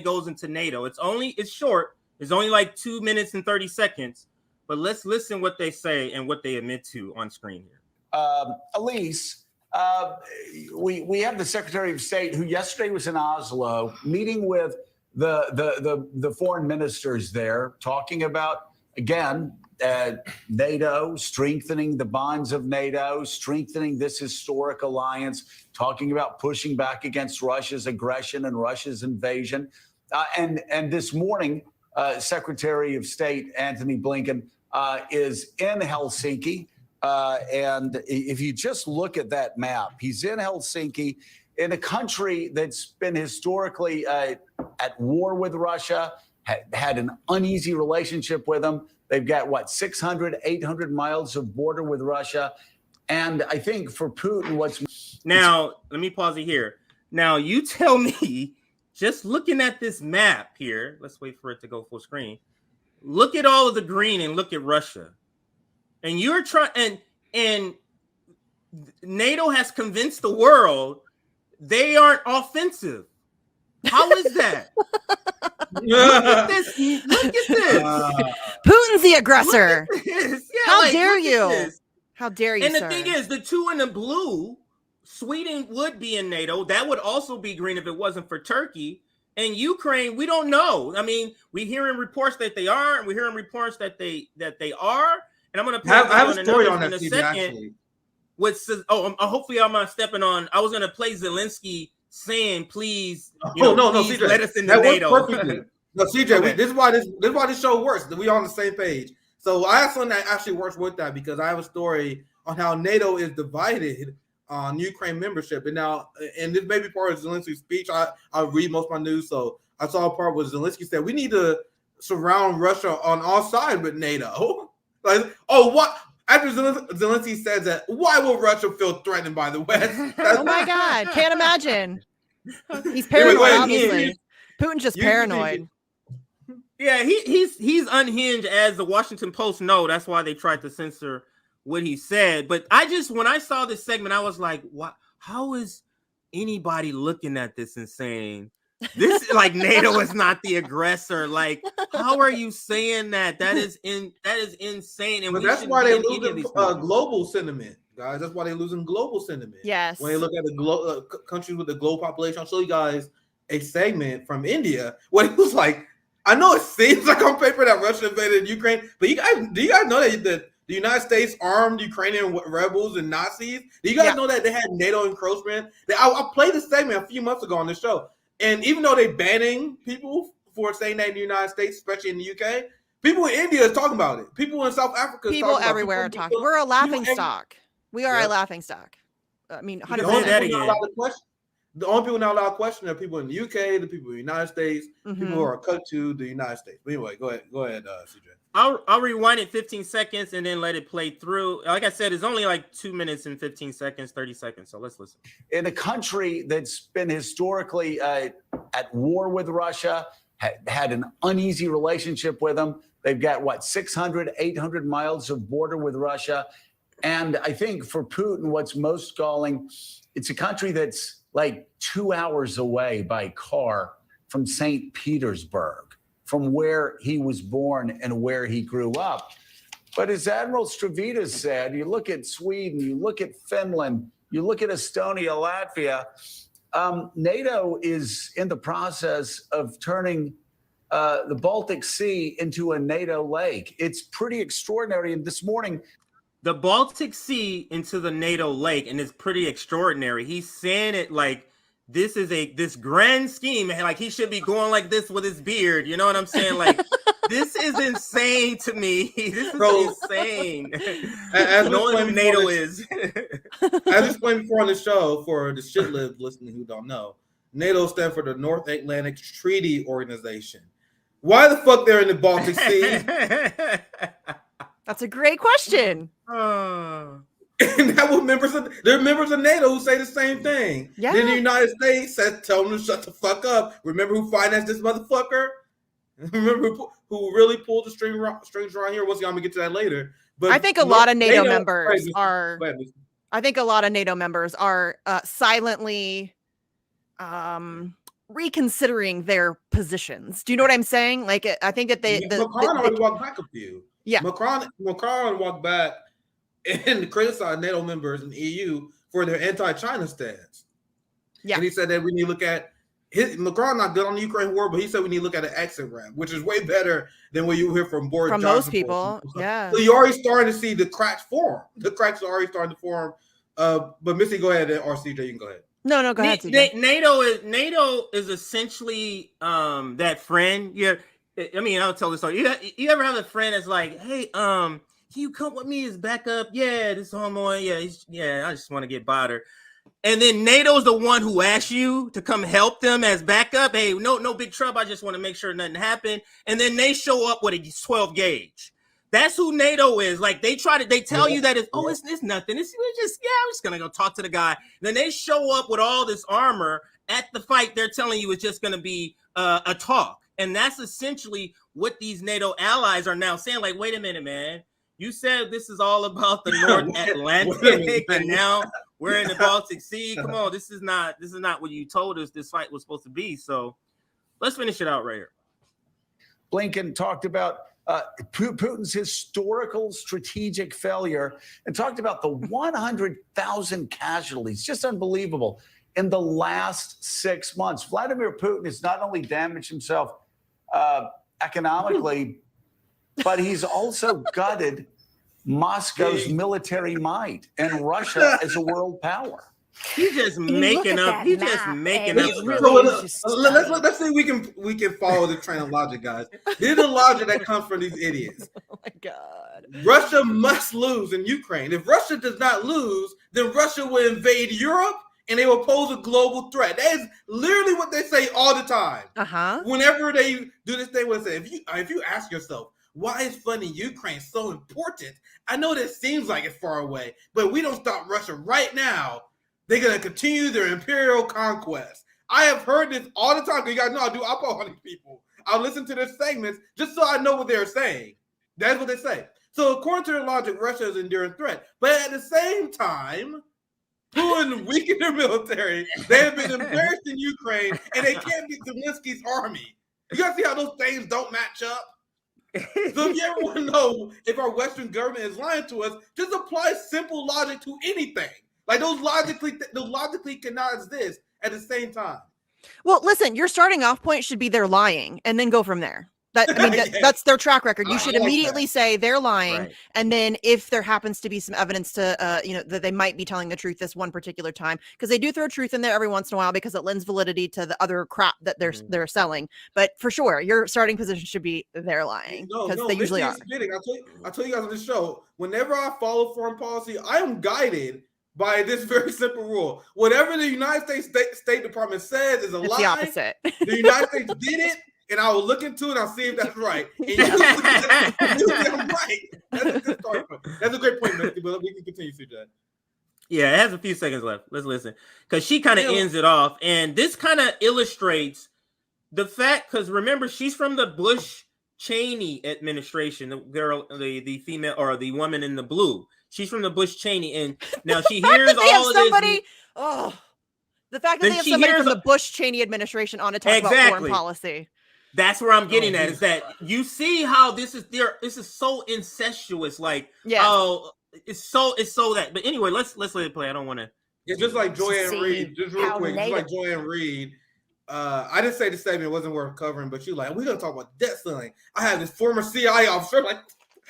it goes into NATO. It's short. It's only like 2 minutes and 30 seconds. But let's listen what they say and what they admit to on screen here. Elise, we have the Secretary of State who yesterday was in Oslo meeting with the foreign ministers there, talking about, again, NATO, strengthening the bonds of NATO, strengthening this historic alliance, talking about pushing back against Russia's aggression and Russia's invasion. And this morning, Secretary of State Antony Blinken is in Helsinki. And if you just look at that map, he's in Helsinki in a country that's been historically at war with Russia, had an uneasy relationship with them. They've got, 600, 800 miles of border with Russia. And I think for Putin, Now, let me pause it here. Now, you tell me, just looking at this map here, let's wait for it to go full screen. Look at all of the green and look at Russia. And you're trying, and NATO has convinced the world they aren't offensive. How is that? Look at this. Look at this. Putin's the aggressor. Yeah, How dare you? How dare you, And sir? the thing is, the two in the blue, Sweden would be in NATO. That would also be green if it wasn't for Turkey. And Ukraine, we don't know. I mean, we're hearing reports that they are, and we're hearing reports that they are. And I'm going to I have a story on that in a Steve, second. actually. Hopefully I'm not stepping on. I was going to play Zelensky saying, "Please, please CJ, let us into that NATO." works perfectly. No, CJ, Okay. this is why this show works. We on the same page. So I have something that actually works with that because I have a story on how NATO is divided on Ukraine membership. And now, and this may be part of Zelensky's speech. I read most of my news, so I saw a part where Zelensky said we need to surround Russia on all sides with NATO. Like, what? After Zelensky says that, why will Russia feel threatened by the West? Oh my God, can't imagine. He's paranoid, obviously. Putin's just paranoid. Yeah, he's unhinged, as the Washington Post know. That's why they tried to censor what he said. But when I saw this segment, I was like, "What? How is anybody looking at this and saying this? Like NATO is not the aggressor? Like, how are you saying that? That is insane." And but that's why they losing global sentiment, guys. That's why they're losing global sentiment. Yes. When they look at the countries with the global population, I'll show you guys a segment from India where it was like, I know it seems like on paper that Russia invaded Ukraine, but do you guys know that the United States armed Ukrainian rebels and Nazis? Do you guys know that they had NATO encroachment? I played this segment a few months ago on the show, and even though they're banning people for saying that in the United States, especially in the UK, people in India is talking about it. People in South Africa, people everywhere are talking. We're a laughing stock. We are a laughing stock. I mean, 100%. The only people not allowed to question are people in the UK, the people in the United States, people who are cut to the United States. But anyway, go ahead, CJ. I'll rewind it 15 seconds and then let it play through. Like I said, it's only like 2 minutes and 15 seconds, 30 seconds. So let's listen. In a country that's been historically at war with Russia, had an uneasy relationship with them. They've got, 600, 800 miles of border with Russia. And I think for Putin, what's most galling, it's a country that's like 2 hours away by car from St. Petersburg, from where he was born and where he grew up. But as Admiral Stavridis said, you look at Sweden, you look at Finland, you look at Estonia, Latvia, NATO is in the process of turning the Baltic Sea into a NATO lake. It's pretty extraordinary. And this morning, the Baltic Sea into the NATO lake, and it's pretty extraordinary. He's saying it like this is this grand scheme, like he should be going like this with his beard. You know what I'm saying? Like this is insane to me. This is insane. As knowing who NATO is. As explained before on the show, for the shitlibs listening who don't know, NATO stands for the North Atlantic Treaty Organization. Why the fuck they're in the Baltic Sea? That's a great question. And that was they're members of NATO who say the same thing. Yeah. Then the United States tell them to shut the fuck up. Remember who financed this motherfucker? Remember who really pulled the strings around here? I'm gonna get to that later. But I think a lot of NATO members are. I think a lot of NATO members are silently reconsidering their positions. Do you know what I'm saying? Like, I think that Macron already walked back a few. Yeah. Macron walked back and criticized NATO members in the EU for their anti-China stance. Yeah. And he said that we need to look at Macron not good on the Ukraine war, but he said we need to look at an exit ramp, which is way better than what you hear from Boris Johnson. Most people. Yeah. So you're already starting to see the cracks form. The cracks are already starting to form. But Misty, go ahead, or CJ, you can go ahead. No, go ahead, CJ. NATO is essentially that friend. Yeah, I mean, I'll tell this story. You ever have a friend that's like, hey, can you come with me as backup? Yeah, this homeboy, yeah, I just want to get bothered. And then NATO's the one who asks you to come help them as backup. Hey, no big trouble. I just want to make sure nothing happened. And then they show up with a 12 gauge. That's who NATO is. Like they tell you that it's nothing. I'm just gonna go talk to the guy. Then they show up with all this armor at the fight. They're telling you it's just gonna be a talk. And that's essentially what these NATO allies are now saying. Like, wait a minute, man. You said this is all about the North Atlantic, and now we're in the Baltic Sea. Come on, this is not what you told us this fight was supposed to be. So let's finish it out right here. Blinken talked about Putin's historical strategic failure and talked about the 100,000 casualties, just unbelievable, in the last 6 months. Vladimir Putin has not only damaged himself economically, but he's also gutted Moscow's military might and Russia as a world power. He's just making up. He's just making up. Let's see if we can follow the train of logic, guys. Here's the logic that comes from these idiots. Oh my God. Russia must lose in Ukraine. If Russia does not lose, then Russia will invade Europe and they will pose a global threat. That is literally what they say all the time. Whenever they do this thing, what they say, if you ask yourself, why is funding Ukraine so important? I know that seems like it's far away, but we don't stop Russia right now, they're going to continue their imperial conquest. I have heard this all the time because you guys know I follow these people. I'll listen to their segments just so I know what they're saying. That's what they say. So according to their logic, Russia is an enduring threat. But at the same time, Putin weakened their military. They have been embarrassed in Ukraine, and they can't beat Zelensky's army. You guys see how those things don't match up? So if you ever want to know if our Western government is lying to us, just apply simple logic to anything. Like those logically cannot exist at the same time. Well, listen, your starting off point should be they're lying, and then go from there. That's their track record. You should immediately say they're lying, right. And then if there happens to be some evidence to, that they might be telling the truth this one particular time, because they do throw truth in there every once in a while because it lends validity to the other crap that they're selling. But for sure, your starting position should be they're lying because they usually are. I tell you guys on this show, whenever I follow foreign policy, I am guided by this very simple rule. Whatever the United States State Department says is a lie. The opposite. The United States did it. And I will look into it and I'll see if that's right. And usually I'm right. That's a good start point. That's a great point, Misty, but we can continue, CJ. Yeah, it has a few seconds left. Let's listen. Because she kind of ends it off. And this kind of illustrates the fact, because remember, she's from the Bush-Cheney administration, the girl, the female, or the woman in the blue. She's from the Bush-Cheney. And now she hears all of this. The fact that they have somebody from the Bush-Cheney administration on to talk about foreign policy. That's where I'm getting at, is that you see how this is so incestuous. Like, it's so that. But anyway, let's let it play. I don't want to. It's just like Joanne Reed, just real quick. Just like Joanne Reed. I didn't say the statement wasn't worth covering, but she's like, we're gonna talk about debt ceiling. I have this former CIA officer, like,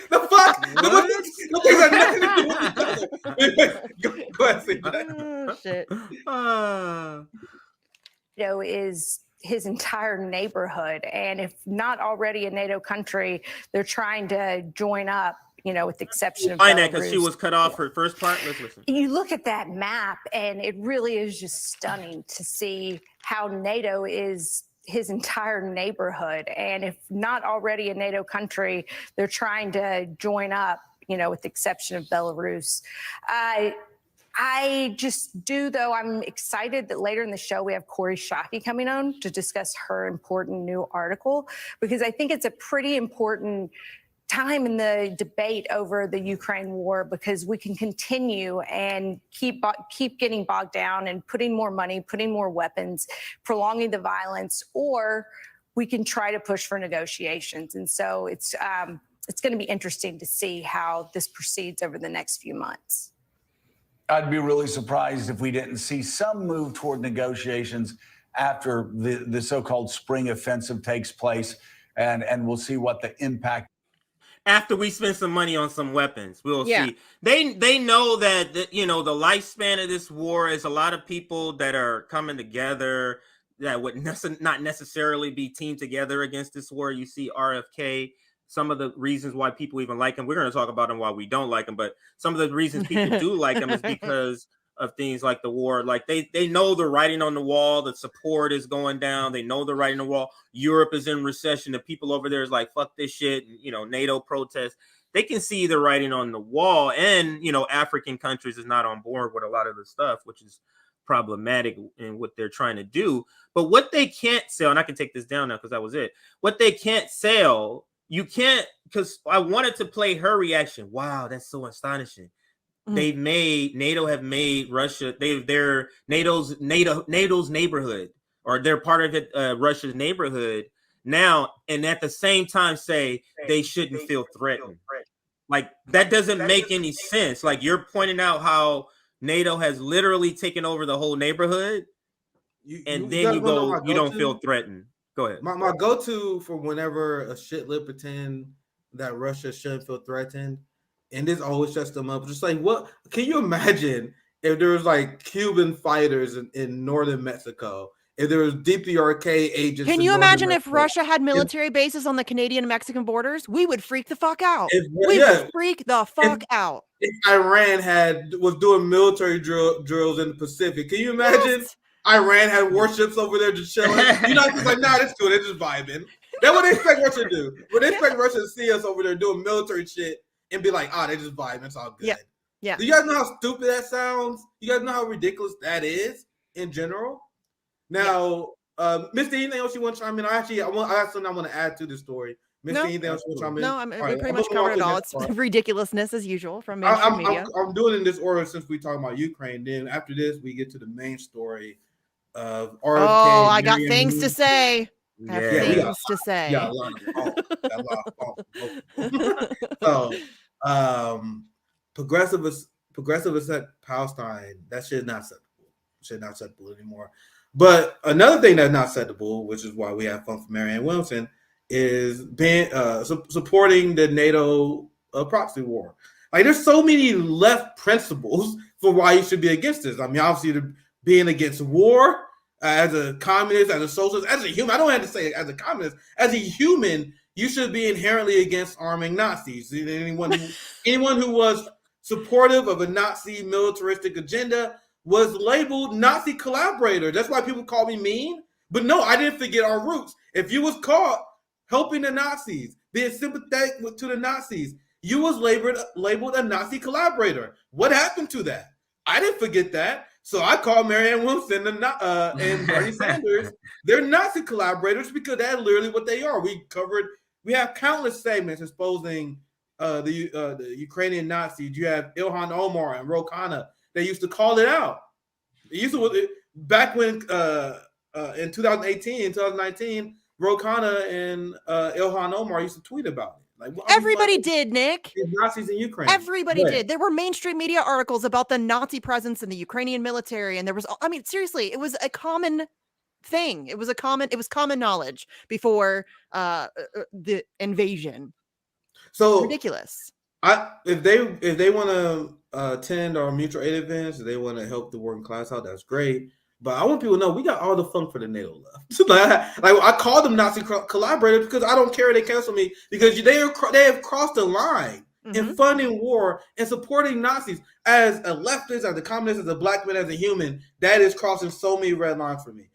the fuck? The things have nothing to do with each other. Go ahead, CJ. Oh shit. Is his entire neighborhood, and if not already a NATO country, they're trying to join up, with the exception of Belarus. That because she was cut off her first part. Let's listen. You look at that map and it really is just stunning to see how NATO is his entire neighborhood, and if not already a NATO country, they're trying to join up, with the exception of Belarus. I just do, though. I'm excited that later in the show we have Corey Shockey coming on to discuss her important new article, because I think it's a pretty important time in the debate over the Ukraine war, because we can continue and keep getting bogged down and putting more money, putting more weapons, prolonging the violence, or we can try to push for negotiations. And so it's going to be interesting to see how this proceeds over the next few months. I'd be really surprised if we didn't see some move toward negotiations after the so-called spring offensive takes place, and we'll see what the impact. After we spend some money on some weapons, we'll see. They know that the lifespan of this war is a lot of people that are coming together that would not necessarily be teamed together against this war. You see RFK, some of the reasons why people even like him. We're going to talk about him why we don't like him, but some of the reasons people do like him is because of things like the war. Like they know the writing on the wall, the support is going down. They know the writing on the wall. Europe is in recession. The people over there is like, fuck this shit. And, NATO protests. They can see the writing on the wall, and, African countries is not on board with a lot of the stuff, which is problematic in what they're trying to do. But what they can't sell, and I can take this down now because that was it. What they can't sell, you can't, because I wanted to play her reaction. Wow, that's so astonishing. NATO have made Russia, they're NATO's neighborhood, or they're part of it, Russia's neighborhood now, and at the same time say they shouldn't feel threatened. Like, that doesn't make any sense. Like, you're pointing out how NATO has literally taken over the whole neighborhood, and then you don't feel threatened. Go ahead. My go-to for whenever a shit lip pretend that Russia shouldn't feel threatened, and this always shuts them up. Just like, what can you imagine if there was like Cuban fighters in northern Mexico? If there was DPRK agents? Can you imagine if Russia had military bases on the Canadian and Mexican borders? We would freak the fuck out. We would freak the fuck out. If Iran was doing military drills in the Pacific, can you imagine? Yes. Iran had warships over there just chilling. Just like, nah, that's cool. They're just vibing. That's what they expect Russia to do. But they expect Russia to see us over there doing military shit and be like, they just vibing. It's all good. Yeah. Do you guys know how stupid that sounds? You guys know how ridiculous that is in general? Now, Misty, anything else you want to chime in? I have something I want to add to the story. Misty, anything else you want to chime in? No, we pretty much covered it all. It's ridiculousness as usual from mainstream media. I'm doing it in this order since we talk about Ukraine. Then after this, we get to the main story of RFK. Oh, I got things to say. I have things to say. Yeah, So, progressivists at Palestine, that shit is not acceptable anymore. But another thing that's not acceptable, which is why we have fun for Marianne Williamson, is being supporting the NATO proxy war. Like, there's so many left principles for why you should be against this. I mean, obviously, being against war, as a communist, as a socialist, as a human, I don't have to say as a communist, as a human, you should be inherently against arming Nazis. Anyone who was supportive of a Nazi militaristic agenda was labeled Nazi collaborator. That's why people call me mean. But no, I didn't forget our roots. If you was caught helping the Nazis, being sympathetic to the Nazis, you was labeled a Nazi collaborator. What happened to that? I didn't forget that. So I called Marianne Williamson and Bernie Sanders. They're Nazi collaborators because that's literally what they are. We have countless segments exposing the Ukrainian Nazis. You have Ilhan Omar and Ro Khanna. They used to call it out. Back when in 2018, 2019, Ro Khanna and Ilhan Omar used to tweet about it. Like, everybody did, Nick. Nazis in Ukraine. Everybody did. There were mainstream media articles about the Nazi presence in the Ukrainian military, and there was, I mean, seriously, it was a common thing. It was common knowledge before the invasion. So ridiculous. If they want to attend our mutual aid events, if they want to help the working class out, that's great. But I want people to know we got all the fun for the NATO left. like I call them Nazi collaborators because I don't care if they cancel me, because they have crossed the line in funding war and supporting Nazis. As a leftist, as a communist, as a black man, as a human, that is crossing so many red lines for me.